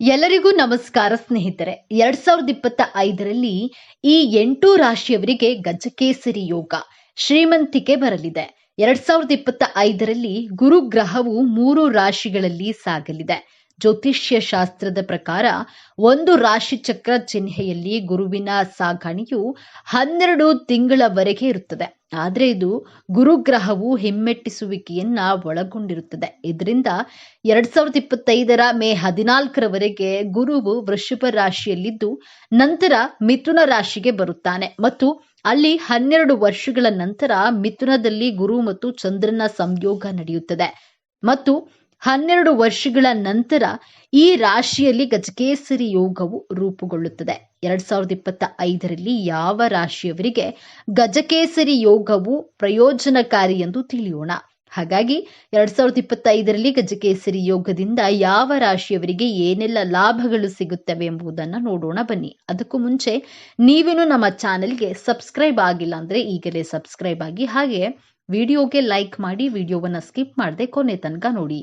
ಎಲ್ಲರಿಗೂ ನಮಸ್ಕಾರ ಸ್ನೇಹಿತರೆ. 2025ರಲ್ಲಿ ಈ 8 ರಾಶಿಯವರಿಗೆ ಗಜಕೇಸರಿ ಯೋಗ ಶ್ರೀಮಂತಿಕೆ ಬರಲಿದೆ. 2025ರಲ್ಲಿ ಗುರು ಗ್ರಹವು 3 ರಾಶಿಗಳಲ್ಲಿ ಸಾಗಲಿದೆ. ಜ್ಯೋತಿಷ್ಯ ಶಾಸ್ತ್ರದ ಪ್ರಕಾರ ಒಂದು ರಾಶಿ ಚಕ್ರ ಚಿಹ್ನೆಯಲ್ಲಿ ಗುರುವಿನ ಸಾಗಣೆಯು 12 ತಿಂಗಳವರೆಗೆ ಇರುತ್ತದೆ. ಆದರೆ ಇದು ಗುರುಗ್ರಹವು ಹಿಮ್ಮೆಟ್ಟಿಸುವಿಕೆಯನ್ನ ಒಳಗೊಂಡಿರುತ್ತದೆ. ಇದರಿಂದ 2025ರ ಮೇ 14ರವರೆಗೆ ಗುರುವು ವೃಷಭ ರಾಶಿಯಲ್ಲಿದ್ದು ನಂತರ ಮಿಥುನ ರಾಶಿಗೆ ಬರುತ್ತಾನೆ ಮತ್ತು ಅಲ್ಲಿ 12 ವರ್ಷಗಳ ನಂತರ ಮಿಥುನದಲ್ಲಿ ಗುರು ಮತ್ತು ಚಂದ್ರನ ಸಂಯೋಗ ನಡೆಯುತ್ತದೆ ಮತ್ತು 12 ವರ್ಷಗಳ ನಂತರ ಈ ರಾಶಿಯಲ್ಲಿ ಗಜಕೇಸರಿ ಯೋಗವು ರೂಪುಗೊಳ್ಳುತ್ತದೆ. 2025ರಲ್ಲಿ ಯಾವ ರಾಶಿಯವರಿಗೆ ಗಜಕೇಸರಿ ಯೋಗವು ಪ್ರಯೋಜನಕಾರಿ ಎಂದು ತಿಳಿಯೋಣ. ಹಾಗಾಗಿ 2025ರಲ್ಲಿ ಗಜಕೇಸರಿ ಯೋಗದಿಂದ ಯಾವ ರಾಶಿಯವರಿಗೆ ಏನೆಲ್ಲ ಲಾಭಗಳು ಸಿಗುತ್ತವೆ ಎಂಬುದನ್ನು ನೋಡೋಣ ಬನ್ನಿ. ಅದಕ್ಕೂ ಮುಂಚೆ ನೀವೇನು ನಮ್ಮ ಚಾನೆಲ್ಗೆ ಸಬ್ಸ್ಕ್ರೈಬ್ ಆಗಿಲ್ಲ ಅಂದರೆ ಈಗಲೇ ಸಬ್ಸ್ಕ್ರೈಬ್ ಆಗಿ, ಹಾಗೆ ವಿಡಿಯೋಗೆ ಲೈಕ್ ಮಾಡಿ, ವಿಡಿಯೋವನ್ನು ಸ್ಕಿಪ್ ಮಾಡದೆ ಕೊನೆ ತನಕ ನೋಡಿ.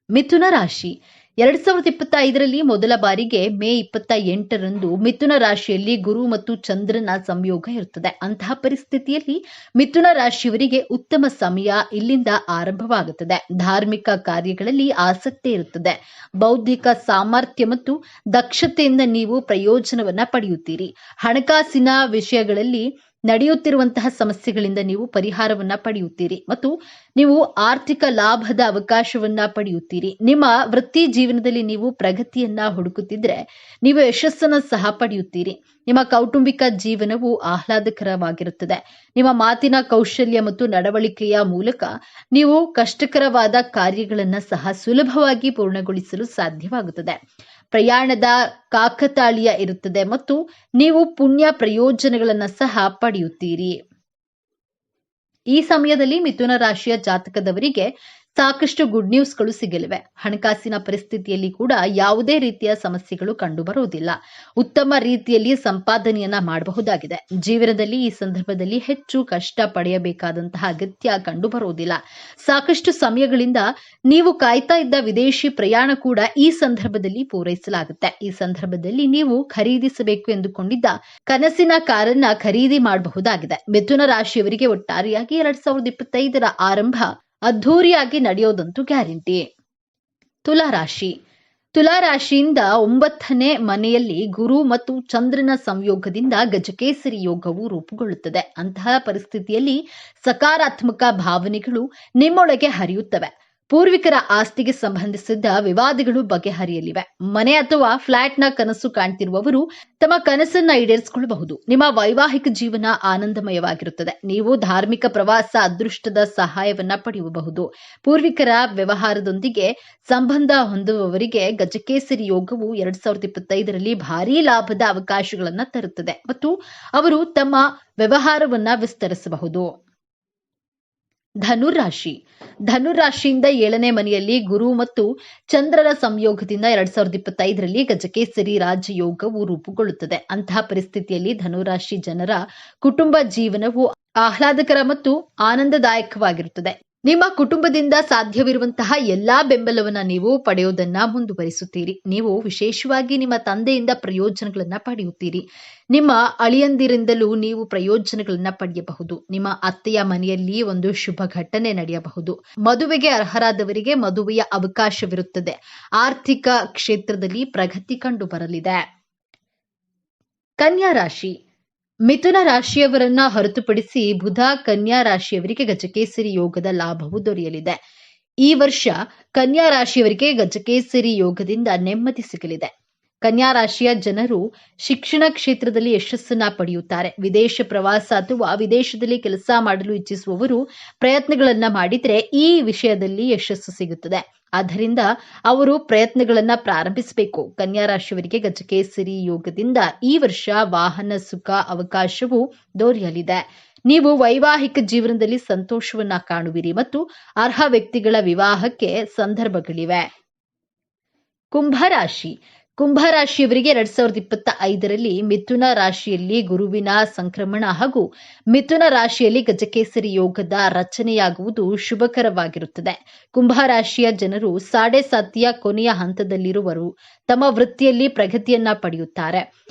ಮಿಥುನ ರಾಶಿ 2025ರಲ್ಲಿ ಮೊದಲ ಬಾರಿಗೆ ಮೇ 28ರಂದು ಮಿಥುನ ರಾಶಿಯಲ್ಲಿ ಗುರು ಮತ್ತು ಚಂದ್ರನ ಸಂಯೋಗ ಇರುತ್ತದೆ. ಅಂತಹ ಪರಿಸ್ಥಿತಿಯಲ್ಲಿ ಮಿಥುನ ರಾಶಿಯವರಿಗೆ ಉತ್ತಮ ಸಮಯ ಇಲ್ಲಿಂದ ಆರಂಭವಾಗುತ್ತದೆ. ಧಾರ್ಮಿಕ ಕಾರ್ಯಗಳಲ್ಲಿ ಆಸಕ್ತಿ ಇರುತ್ತದೆ. ಬೌದ್ಧಿಕ ಸಾಮರ್ಥ್ಯ ಮತ್ತು ದಕ್ಷತೆಯಿಂದ ನೀವು ಪ್ರಯೋಜನವನ್ನ ಪಡೆಯುತ್ತೀರಿ. ಹಣಕಾಸಿನ ವಿಷಯಗಳಲ್ಲಿ ನಡೆಯುತ್ತಿರುವಂತಹ ಸಮಸ್ಯೆಗಳಿಂದ ನೀವು ಪರಿಹಾರವನ್ನ ಪಡೆಯುತ್ತೀರಿ ಮತ್ತು ನೀವು ಆರ್ಥಿಕ ಲಾಭದ ಅವಕಾಶವನ್ನ ಪಡೆಯುತ್ತೀರಿ. ನಿಮ್ಮ ವೃತ್ತಿ ಜೀವನದಲ್ಲಿ ನೀವು ಪ್ರಗತಿಯನ್ನ ಹುಡುಕುತ್ತಿದ್ರೆ ನೀವು ಯಶಸ್ಸನ್ನು ಸಹ ಪಡೆಯುತ್ತೀರಿ. ನಿಮ್ಮ ಕೌಟುಂಬಿಕ ಜೀವನವು ಆಹ್ಲಾದಕರವಾಗಿರುತ್ತದೆ. ನಿಮ್ಮ ಮಾತಿನ ಕೌಶಲ್ಯ ಮತ್ತು ನಡವಳಿಕೆಯ ಮೂಲಕ ನೀವು ಕಷ್ಟಕರವಾದ ಕಾರ್ಯಗಳನ್ನು ಸಹ ಸುಲಭವಾಗಿ ಪೂರ್ಣಗೊಳಿಸಲು ಸಾಧ್ಯವಾಗುತ್ತದೆ. ಪ್ರಯಾಣದ ಕಾಕತಾಳೀಯ ಇರುತ್ತದೆ ಮತ್ತು ನೀವು ಪುಣ್ಯ ಪ್ರಯೋಜನಗಳನ್ನು ಸಹ ಪಡೆಯುತ್ತೀರಿ. ಈ ಸಮಯದಲ್ಲಿ ಮಿಥುನ ರಾಶಿಯ ಜಾತಕದವರಿಗೆ ಸಾಕಷ್ಟು ಗುಡ್ ನ್ಯೂಸ್ಗಳು ಸಿಗಲಿವೆ. ಹಣಕಾಸಿನ ಪರಿಸ್ಥಿತಿಯಲ್ಲಿ ಕೂಡ ಯಾವುದೇ ರೀತಿಯ ಸಮಸ್ಯೆಗಳು ಕಂಡುಬರುವುದಿಲ್ಲ. ಉತ್ತಮ ರೀತಿಯಲ್ಲಿ ಸಂಪಾದನೆಯನ್ನ ಮಾಡಬಹುದಾಗಿದೆ. ಜೀವನದಲ್ಲಿ ಈ ಸಂದರ್ಭದಲ್ಲಿ ಹೆಚ್ಚು ಕಷ್ಟ ಪಡೆಯಬೇಕಾದಂತಹ ಅಗತ್ಯ ಕಂಡುಬರುವುದಿಲ್ಲ. ಸಾಕಷ್ಟು ಸಮಯಗಳಿಂದ ನೀವು ಕಾಯ್ತಾ ಇದ್ದ ವಿದೇಶಿ ಪ್ರಯಾಣ ಕೂಡ ಈ ಸಂದರ್ಭದಲ್ಲಿ ಪೂರೈಸಲಾಗುತ್ತೆ. ಈ ಸಂದರ್ಭದಲ್ಲಿ ನೀವು ಖರೀದಿಸಬೇಕು ಎಂದುಕೊಂಡಿದ್ದ ಕನಸಿನ ಕಾರನ್ನ ಖರೀದಿ ಮಾಡಬಹುದಾಗಿದೆ. ಮಿಥುನ ರಾಶಿಯವರಿಗೆ ಒಟ್ಟಾರೆಯಾಗಿ 2025ರ ಆರಂಭ ಅದ್ಧೂರಿಯಾಗಿ ನಡೆಯೋದಂತೂ ಗ್ಯಾರಂಟಿ. ತುಲಾ ರಾಶಿಯಿಂದ 9ನೇ ಮನೆಯಲ್ಲಿ ಗುರು ಮತ್ತು ಚಂದ್ರನ ಸಂಯೋಗದಿಂದ ಗಜಕೇಸರಿ ಯೋಗವು ರೂಪುಗೊಳ್ಳುತ್ತದೆ. ಅಂತಹ ಪರಿಸ್ಥಿತಿಯಲ್ಲಿ ಸಕಾರಾತ್ಮಕ ಭಾವನೆಗಳು ನಿಮ್ಮೊಳಗೆ ಹರಿಯುತ್ತವೆ. ಪೂರ್ವಿಕರ ಆಸ್ತಿಗೆ ಸಂಬಂಧಿಸಿದ ವಿವಾದಗಳು ಬಗೆಹರಿಯಲಿವೆ. ಮನೆ ಅಥವಾ ಫ್ಲಾಟ್ನ ಕನಸು ಕಾಣ್ತಿರುವವರು ತಮ್ಮ ಕನಸನ್ನ ಈಡೇರಿಸಿಕೊಳ್ಳಬಹುದು. ನಿಮ್ಮ ವೈವಾಹಿಕ ಜೀವನ ಆನಂದಮಯವಾಗಿರುತ್ತದೆ. ನೀವು ಧಾರ್ಮಿಕ ಪ್ರವಾಸ, ಅದೃಷ್ಟದ ಸಹಾಯವನ್ನ ಪಡೆಯಬಹುದು. ಪೂರ್ವಿಕರ ವ್ಯವಹಾರದೊಂದಿಗೆ ಸಂಬಂಧ ಹೊಂದುವವರಿಗೆ ಗಜಕೇಸರಿ ಯೋಗವು 2025ರಲ್ಲಿ ಭಾರೀ ಲಾಭದ ಅವಕಾಶಗಳನ್ನ ತರುತ್ತದೆ ಮತ್ತು ಅವರು ತಮ್ಮ ವ್ಯವಹಾರವನ್ನ ವಿಸ್ತರಿಸಬಹುದು. ಧನುರಾಶಿಯಿಂದ 7ನೇ ಮನೆಯಲ್ಲಿ ಗುರು ಮತ್ತು ಚಂದ್ರನ ಸಂಯೋಗದಿಂದ 2025ರಲ್ಲಿ ಗಜಕೇಸರಿ ರಾಜಯೋಗವು ರೂಪುಗೊಳ್ಳುತ್ತದೆ. ಅಂತಹ ಪರಿಸ್ಥಿತಿಯಲ್ಲಿ ಧನುರಾಶಿ ಜನರ ಕುಟುಂಬ ಜೀವನವು ಆಹ್ಲಾದಕರ ಮತ್ತು ಆನಂದದಾಯಕವಾಗಿರುತ್ತದೆ. ನಿಮ್ಮ ಕುಟುಂಬದಿಂದ ಸಾಧ್ಯವಿರುವಂತಹ ಎಲ್ಲಾ ಬೆಂಬಲವನ್ನ ನೀವು ಪಡೆಯುವುದನ್ನ ಮುಂದುವರಿಸುತ್ತೀರಿ. ನೀವು ವಿಶೇಷವಾಗಿ ನಿಮ್ಮ ತಂದೆಯಿಂದ ಪ್ರಯೋಜನಗಳನ್ನ ಪಡೆಯುತ್ತೀರಿ. ನಿಮ್ಮ ಅಳಿಯಂದಿರಿಂದಲೂ ನೀವು ಪ್ರಯೋಜನಗಳನ್ನ ಪಡೆಯಬಹುದು. ನಿಮ್ಮ ಅತ್ತೆಯ ಮನೆಯಲ್ಲಿ ಒಂದು ಶುಭ ಘಟನೆ ನಡೆಯಬಹುದು. ಮದುವೆಗೆ ಅರ್ಹರಾದವರಿಗೆ ಮದುವೆಯ ಅವಕಾಶವಿರುತ್ತದೆ. ಆರ್ಥಿಕ ಕ್ಷೇತ್ರದಲ್ಲಿ ಪ್ರಗತಿ ಕಂಡು ಬರಲಿದೆ. ಕನ್ಯಾ ರಾಶಿ ಮಿಥುನ ರಾಶಿಯವರನ್ನ ಹೊರತುಪಡಿಸಿ ಬುಧ ಕನ್ಯಾ ರಾಶಿಯವರಿಗೆ ಗಜಕೇಸರಿ ಯೋಗದ ಲಾಭವು ದೊರೆಯಲಿದೆ. ಈ ವರ್ಷ ಕನ್ಯಾ ರಾಶಿಯವರಿಗೆ ಗಜಕೇಸರಿ ಯೋಗದಿಂದ ನೆಮ್ಮದಿ ಸಿಗಲಿದೆ. ಕನ್ಯಾ ರಾಶಿಯ ಜನರು ಶಿಕ್ಷಣ ಕ್ಷೇತ್ರದಲ್ಲಿ ಯಶಸ್ಸನ್ನ ಪಡೆಯುತ್ತಾರೆ. ವಿದೇಶ ಪ್ರವಾಸ ಅಥವಾ ವಿದೇಶದಲ್ಲಿ ಕೆಲಸ ಮಾಡಲು ಇಚ್ಛಿಸುವವರು ಪ್ರಯತ್ನಗಳನ್ನ ಮಾಡಿದ್ರೆ ಈ ವಿಷಯದಲ್ಲಿ ಯಶಸ್ಸು ಸಿಗುತ್ತದೆ. ಆದ್ದರಿಂದ ಅವರು ಪ್ರಯತ್ನಗಳನ್ನ ಪ್ರಾರಂಭಿಸಬೇಕು. ಕನ್ಯಾ ರಾಶಿಯವರಿಗೆ ಗಜಕೇಸರಿ ಯೋಗದಿಂದ ಈ ವರ್ಷ ವಾಹನ ಸುಖ ಅವಕಾಶವು ದೊರೆಯಲಿದೆ. ನೀವು ವೈವಾಹಿಕ ಜೀವನದಲ್ಲಿ ಸಂತೋಷವನ್ನ ಕಾಣುವಿರಿ ಮತ್ತು ಅರ್ಹ ವ್ಯಕ್ತಿಗಳ ವಿವಾಹಕ್ಕೆ ಸಂದರ್ಭಗಳಿವೆ. ಕುಂಭರಾಶಿಯವರಿಗೆ 2025ರಲ್ಲಿ ಮಿಥುನ ರಾಶಿಯಲ್ಲಿ ಗುರುವಿನ ಸಂಕ್ರಮಣ ಹಾಗೂ ಮಿಥುನ ರಾಶಿಯಲ್ಲಿ ಗಜಕೇಸರಿ ಯೋಗದ ರಚನೆಯಾಗುವುದು ಶುಭಕರವಾಗಿರುತ್ತದೆ. ಕುಂಭರಾಶಿಯ ಜನರು ಸಾಡೆಸಾತಿಯ ಕೊನೆಯ ಹಂತದಲ್ಲಿರುವರು. ತಮ್ಮ ವೃತ್ತಿಯಲ್ಲಿ ಪ್ರಗತಿಯನ್ನ ಪಡೆಯುತ್ತಾರೆ.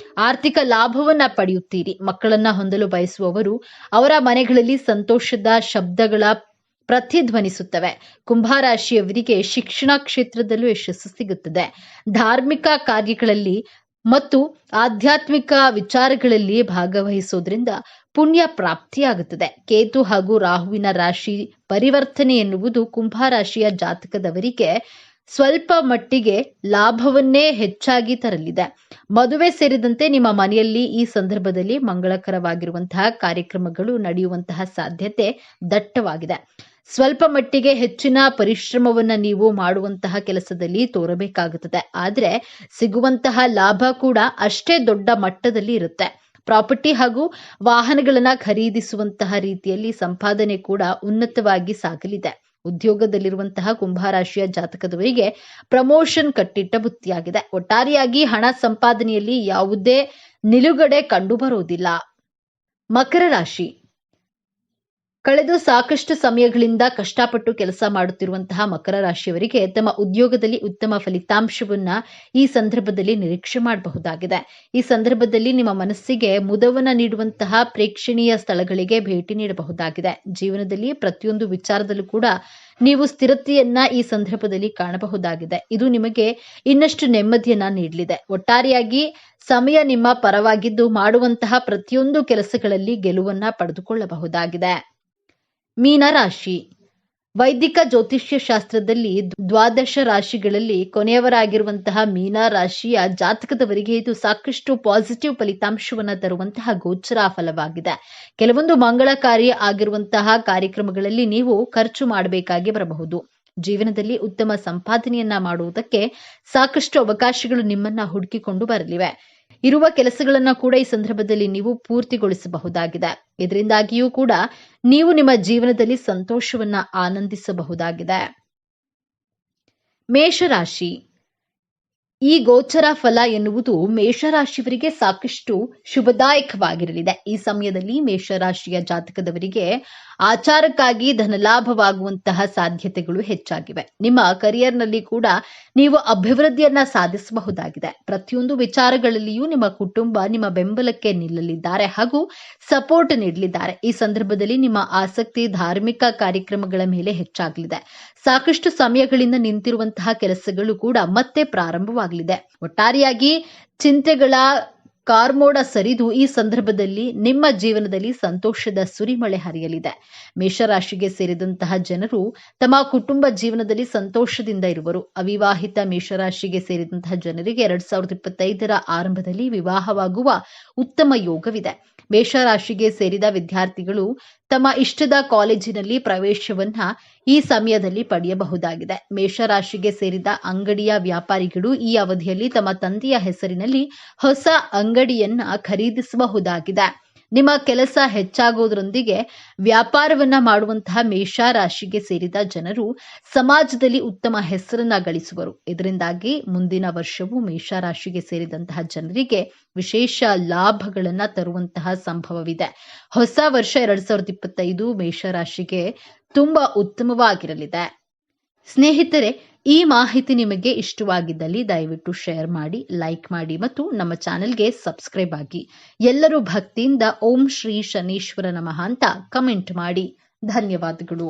ಆರ್ಥಿಕ ಲಾಭವನ್ನ ಪಡೆಯುತ್ತೀರಿ. ಮಕ್ಕಳನ್ನ ಹೊಂದಲು ಬಯಸುವವರು ಅವರ ಮನೆಗಳಲ್ಲಿ ಸಂತೋಷದ ಶಬ್ದಗಳ ಪ್ರತಿಧ್ವನಿಸುತ್ತವೆ. ಕುಂಭರಾಶಿಯವರಿಗೆ ಶಿಕ್ಷಣ ಕ್ಷೇತ್ರದಲ್ಲೂ ಯಶಸ್ಸು ಸಿಗುತ್ತದೆ. ಧಾರ್ಮಿಕ ಕಾರ್ಯಗಳಲ್ಲಿ ಮತ್ತು ಆಧ್ಯಾತ್ಮಿಕ ವಿಚಾರಗಳಲ್ಲಿ ಭಾಗವಹಿಸೋದ್ರಿಂದ ಪುಣ್ಯ ಪ್ರಾಪ್ತಿಯಾಗುತ್ತದೆ. ಕೇತು ಹಾಗೂ ರಾಹುವಿನ ರಾಶಿ ಪರಿವರ್ತನೆ ಎನ್ನುವುದು ಕುಂಭರಾಶಿಯ ಜಾತಕದವರಿಗೆ ಸ್ವಲ್ಪ ಮಟ್ಟಿಗೆ ಲಾಭವನ್ನೇ ಹೆಚ್ಚಾಗಿ ತರಲಿದೆ. ಮದುವೆ ಸೇರಿದಂತೆ ನಿಮ್ಮ ಮನೆಯಲ್ಲಿ ಈ ಸಂದರ್ಭದಲ್ಲಿ ಮಂಗಳಕರವಾಗಿರುವಂತಹ ಕಾರ್ಯಕ್ರಮಗಳು ನಡೆಯುವಂತಹ ಸಾಧ್ಯತೆ ದಟ್ಟವಾಗಿದೆ. ಸ್ವಲ್ಪ ಮಟ್ಟಿಗೆ ಹೆಚ್ಚಿನ ಪರಿಶ್ರಮವನ್ನ ನೀವು ಮಾಡುವಂತಹ ಕೆಲಸದಲ್ಲಿ ತೋರಬೇಕಾಗುತ್ತದೆ. ಆದರೆ ಸಿಗುವಂತಹ ಲಾಭ ಕೂಡ ಅಷ್ಟೇ ದೊಡ್ಡ ಮಟ್ಟದಲ್ಲಿ ಇರುತ್ತೆ. ಪ್ರಾಪರ್ಟಿ ಹಾಗೂ ವಾಹನಗಳನ್ನ ಖರೀದಿಸುವಂತಹ ರೀತಿಯಲ್ಲಿ ಸಂಪಾದನೆ ಕೂಡ ಉನ್ನತವಾಗಿ ಸಾಗಲಿದೆ. ಉದ್ಯೋಗದಲ್ಲಿರುವಂತಹ ಕುಂಭರಾಶಿಯ ಜಾತಕದವರಿಗೆ ಪ್ರಮೋಷನ್ ಕಟ್ಟಿಟ್ಟ ಬುತ್ತಿಯಾಗಿದೆ. ಒಟ್ಟಾರೆಯಾಗಿ ಹಣ ಸಂಪಾದನೆಯಲ್ಲಿ ಯಾವುದೇ ನಿಲುಗಡೆ ಕಂಡು ಬರುವುದಿಲ್ಲ. ಮಕರ ರಾಶಿ ಕಳೆದ ಸಾಕಷ್ಟು ಸಮಯಗಳಿಂದ ಕಷ್ಟಪಟ್ಟು ಕೆಲಸ ಮಾಡುತ್ತಿರುವಂತಹ ಮಕರ ರಾಶಿಯವರಿಗೆ ತಮ್ಮ ಉದ್ಯೋಗದಲ್ಲಿ ಉತ್ತಮ ಫಲಿತಾಂಶವನ್ನ ಈ ಸಂದರ್ಭದಲ್ಲಿ ನಿರೀಕ್ಷೆ ಮಾಡಬಹುದಾಗಿದೆ. ಈ ಸಂದರ್ಭದಲ್ಲಿ ನಿಮ್ಮ ಮನಸ್ಸಿಗೆ ಮುದವನ್ನ ನೀಡುವಂತಹ ಪ್ರೇಕ್ಷಣೀಯ ಸ್ಥಳಗಳಿಗೆ ಭೇಟಿ ನೀಡಬಹುದಾಗಿದೆ. ಜೀವನದಲ್ಲಿ ಪ್ರತಿಯೊಂದು ವಿಚಾರದಲ್ಲೂ ಕೂಡ ನೀವು ಸ್ಥಿರತೆಯನ್ನ ಈ ಸಂದರ್ಭದಲ್ಲಿ ಕಾಣಬಹುದಾಗಿದೆ. ಇದು ನಿಮಗೆ ಇನ್ನಷ್ಟು ನೆಮ್ಮದಿಯನ್ನ ನೀಡಲಿದೆ. ಒಟ್ಟಾರೆಯಾಗಿ ಸಮಯ ನಿಮ್ಮ ಪರವಾಗಿದ್ದು ಮಾಡುವಂತಹ ಪ್ರತಿಯೊಂದು ಕೆಲಸಗಳಲ್ಲಿ ಗೆಲುವನ್ನ ಪಡೆದುಕೊಳ್ಳಬಹುದಾಗಿದೆ. ಮೀನರಾಶಿ ವೈದಿಕ ಜ್ಯೋತಿಷ್ಯ ಶಾಸ್ತ್ರದಲ್ಲಿ 12 ರಾಶಿಗಳಲ್ಲಿ ಕೊನೆಯವರಾಗಿರುವಂತಹ ಮೀನ ರಾಶಿಯ ಜಾತಕದವರಿಗೆ ಇದು ಸಾಕಷ್ಟು ಪಾಸಿಟಿವ್ ಫಲಿತಾಂಶವನ್ನು ತರುವಂತಹ ಗೋಚರ ಫಲವಾಗಿದೆ. ಕೆಲವೊಂದು ಮಂಗಳಕಾರಿ ಆಗಿರುವಂತಹ ಕಾರ್ಯಕ್ರಮಗಳಲ್ಲಿ ನೀವು ಖರ್ಚು ಮಾಡಬೇಕಾಗಿ ಬರಬಹುದು. ಜೀವನದಲ್ಲಿ ಉತ್ತಮ ಸಂಪಾದನೆಯನ್ನ ಮಾಡುವುದಕ್ಕೆ ಸಾಕಷ್ಟು ಅವಕಾಶಗಳು ನಿಮ್ಮನ್ನ ಹುಡುಕಿಕೊಂಡು ಬರಲಿವೆ. ಇರುವ ಕೆಲಸಗಳನ್ನ ಕೂಡ ಈ ಸಂದರ್ಭದಲ್ಲಿ ನೀವು ಪೂರ್ತಿಗೊಳಿಸಬಹುದಾಗಿದೆ. ಇದರಿಂದಾಗಿಯೂ ಕೂಡ ನೀವು ನಿಮ್ಮ ಜೀವನದಲ್ಲಿ ಸಂತೋಷವನ್ನ ಆನಂದಿಸಬಹುದಾಗಿದೆ. ಮೇಷರಾಶಿ ಈ ಗೋಚರ ಫಲ ಎನ್ನುವುದು ಮೇಷರಾಶಿಯವರಿಗೆ ಸಾಕಷ್ಟು ಶುಭದಾಯಕವಾಗಿರಲಿದೆ. ಈ ಸಮಯದಲ್ಲಿ ಮೇಷರಾಶಿಯ ಜಾತಕದವರಿಗೆ ಆಚಾರಕ್ಕಾಗಿ ಧನಲಾಭವಾಗುವಂತಹ ಸಾಧ್ಯತೆಗಳು ಹೆಚ್ಚಾಗಿವೆ. ನಿಮ್ಮ ಕರಿಯರ್ನಲ್ಲಿ ಕೂಡ ನೀವು ಅಭಿವೃದ್ಧಿಯನ್ನ ಸಾಧಿಸಬಹುದಾಗಿದೆ. ಪ್ರತಿಯೊಂದು ವಿಚಾರಗಳಲ್ಲಿಯೂ ನಿಮ್ಮ ಕುಟುಂಬ ನಿಮ್ಮ ಬೆಂಬಲಕ್ಕೆ ನಿಲ್ಲಲಿದ್ದಾರೆ ಹಾಗೂ ಸಪೋರ್ಟ್ ನೀಡಲಿದ್ದಾರೆ. ಈ ಸಂದರ್ಭದಲ್ಲಿ ನಿಮ್ಮ ಆಸಕ್ತಿ ಧಾರ್ಮಿಕ ಕಾರ್ಯಕ್ರಮಗಳ ಮೇಲೆ ಹೆಚ್ಚಾಗಲಿದೆ. ಸಾಕಷ್ಟು ಸಮಯಗಳಿಂದ ನಿಂತಿರುವಂತಹ ಕೆಲಸಗಳು ಕೂಡ ಮತ್ತೆ ಪ್ರಾರಂಭವಾಗಲಿದೆ. ಒಟ್ಟಾರೆಯಾಗಿ ಚಿಂತೆಗಳ ಕಾರ್ಮೋಡ ಸರಿದು ಈ ಸಂದರ್ಭದಲ್ಲಿ ನಿಮ್ಮ ಜೀವನದಲ್ಲಿ ಸಂತೋಷದ ಸುರಿಮಳೆ ಹರಿಯಲಿದೆ. ಮೇಷರಾಶಿಗೆ ಸೇರಿದಂತಹ ಜನರು ತಮ್ಮ ಕುಟುಂಬ ಜೀವನದಲ್ಲಿ ಸಂತೋಷದಿಂದ ಇರುವರು. ಅವಿವಾಹಿತ ಮೇಷರಾಶಿಗೆ ಸೇರಿದಂತಹ ಜನರಿಗೆ 2025ರ ಆರಂಭದಲ್ಲಿ ವಿವಾಹವಾಗುವ ಉತ್ತಮ ಯೋಗವಿದೆ. ಮೇಷರಾಶಿಗೆ ಸೇರಿದ ವಿದ್ಯಾರ್ಥಿಗಳು ತಮ್ಮ ಇಷ್ಟದ ಕಾಲೇಜಿನಲ್ಲಿ ಪ್ರವೇಶವನ್ನ ಈ ಸಮಯದಲ್ಲಿ ಪಡೆಯಬಹುದಾಗಿದೆ. ಮೇಷರಾಶಿಗೆ ಸೇರಿದ ಅಂಗಡಿಯ ವ್ಯಾಪಾರಿಗಳು ಈ ಅವಧಿಯಲ್ಲಿ ತಮ್ಮ ತಂದೆಯ ಹೆಸರಿನಲ್ಲಿ ಹೊಸ ಅಂಗಡಿಯನ್ನ ಖರೀದಿಸಬಹುದಾಗಿದೆ. ನಿಮ್ಮ ಕೆಲಸ ಹೆಚ್ಚಾಗೋದ್ರೊಂದಿಗೆ ವ್ಯಾಪಾರವನ್ನ ಮಾಡುವಂತಹ ಮೇಷರಾಶಿಗೆ ಸೇರಿದ ಜನರು ಸಮಾಜದಲ್ಲಿ ಉತ್ತಮ ಹೆಸರನ್ನ ಗಳಿಸುವರು. ಇದರಿಂದಾಗಿ ಮುಂದಿನ ವರ್ಷವೂ ಮೇಷರಾಶಿಗೆ ಸೇರಿದಂತಹ ಜನರಿಗೆ ವಿಶೇಷ ಲಾಭಗಳನ್ನ ತರುವಂತಹ ಸಂಭವವಿದೆ. ಹೊಸ ವರ್ಷ 2025 ಮೇಷರಾಶಿಗೆ ತುಂಬಾ ಉತ್ತಮವಾಗಿರಲಿದೆ. ಸ್ನೇಹಿತರೆ, ಈ ಮಾಹಿತಿ ನಿಮಗೆ ಇಷ್ಟವಾಗಿದ್ದಲ್ಲಿ ದಯವಿಟ್ಟು ಶೇರ್ ಮಾಡಿ, ಲೈಕ್ ಮಾಡಿ ಮತ್ತು ನಮ್ಮ ಚಾನೆಲ್ಗೆ ಸಬ್ಸ್ಕ್ರೈಬ್ ಆಗಿ. ಎಲ್ಲರೂ ಭಕ್ತಿಯಿಂದ ಓಂ ಶ್ರೀ ಶನೀಶ್ವರ ನಮಃ ಅಂತ ಕಮೆಂಟ್ ಮಾಡಿ. ಧನ್ಯವಾದಗಳು.